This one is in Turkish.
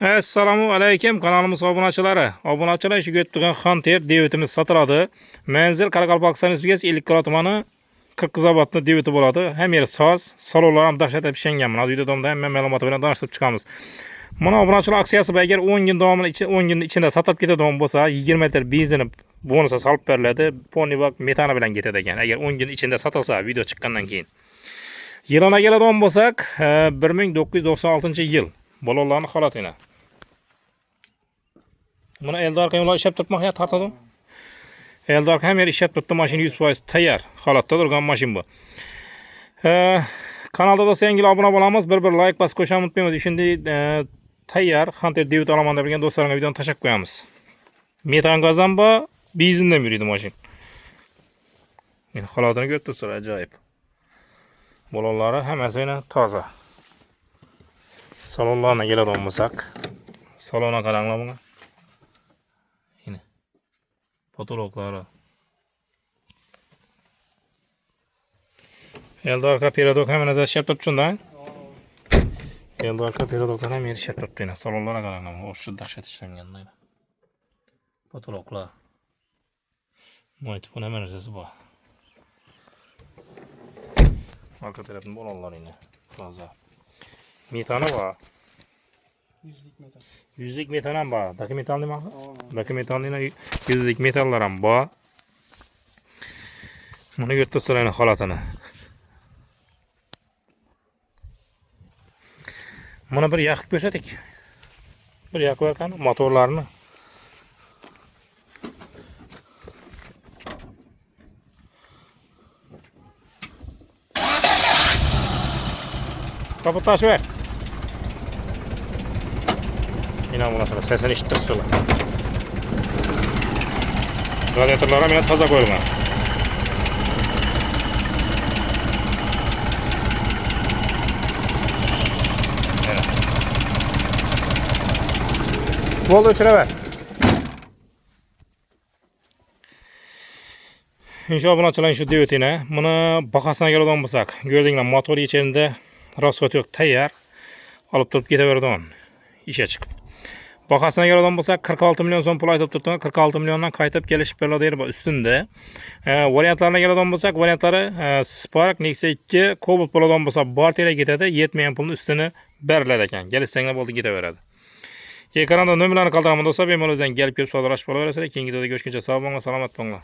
Assalomu alaykum kanalimiz obunachilari. Obunachilar shu getgan Hunter devitimiz sotiladi. Manzil Qoraqalpog'iston Respublikasi Ellikqal'a tumani 40 Qizobodni deviti bo'ladi. Ham yeri soz, salonlar ham dahshatli pishangan. Mana videoda hamma ma'lumot bilan tanishtirib chiqamiz. Mana obunachilar aksiyasi bor. Agar 10 kun davomida 10 kun ichida sotib ketadigan bo'lsa, 20 litr benzin bonusa solib beriladi. Ponni bak metani bilan ketadi ekan. Agar 10 kun ichida sotilsa, video chiqqandan keyin. Yilona keladigan bo'lsak, 1996-yil. Bolalarning holatini. Buna Eldor yo'llar ishlab turibman, ya tortadi. Eldor ham yer ishlab turibdi, mashina 100% tayyor holatda turgan mashina bu. Kanalda do'stlar yangi obuna bo'lamiz, bir like bosib qo'shishni unutmaymiz. Shunday tayyor Hunter devit olaman deb turgan do'stlarga videoni tashlab qo'yamiz. Metan gazam bor, benzindan yuradi mashina. Men holatini ko'rib turibsizlar, ajoyib. Bolalarni hammasi toza. Salonlarga keladigan bo'lsak, salonga qaranglar bunga. Potoloqlari. Eldor peredok ham nazar ishlab turibdi-da. Eldor peredoklar ham ishlab turibdi. Salonlarga qaranglar, o'sha dahshat ishlangan. Potoloqlar. Mo'yt buni ham narsasi bor. Arka tarafdan bolalarni toza. Metani bor. 100lik metan. 100lik metan ham bor. Dokumentalni mi? Dokumentalni 100lik metallar ham bor. Buni ko'rib holatini. Buni bir yoqib ko'rsadik. Bir yoqib ekan motorlarni. Kaput taşı ver. İnan buna sonra sesini işittirsinler. Radyatörlara yine taza koyulma. Evet. Bol ölçüre ver. İnşallah bunu açılan şu devletine. Bunu bakasına geleden bulsak. Gördüğünüz motor içerisinde rasot yok, tayyor. Alıp tutup ketaverdim. İşe çıkıp. Bakasına geleden bulsak 46 milyon son pul aytıp tuttuğunda 46 milyondan kayıtıp gelişip belirli üstünde. Varyantlarına geleden bulsak varyantları Spark, Nexia 2, Cobalt boleden bulsak Barter'e gitedi. Yetmeyen pulun üstünü belirledi eken. Gelişsenler boldu gideveredi. Ekranda nömrelerini kaldıramın olsa benim o yüzden gelip sorular açıp olaverse. Keyin videoda görüşünce sağ olun, selamat olun.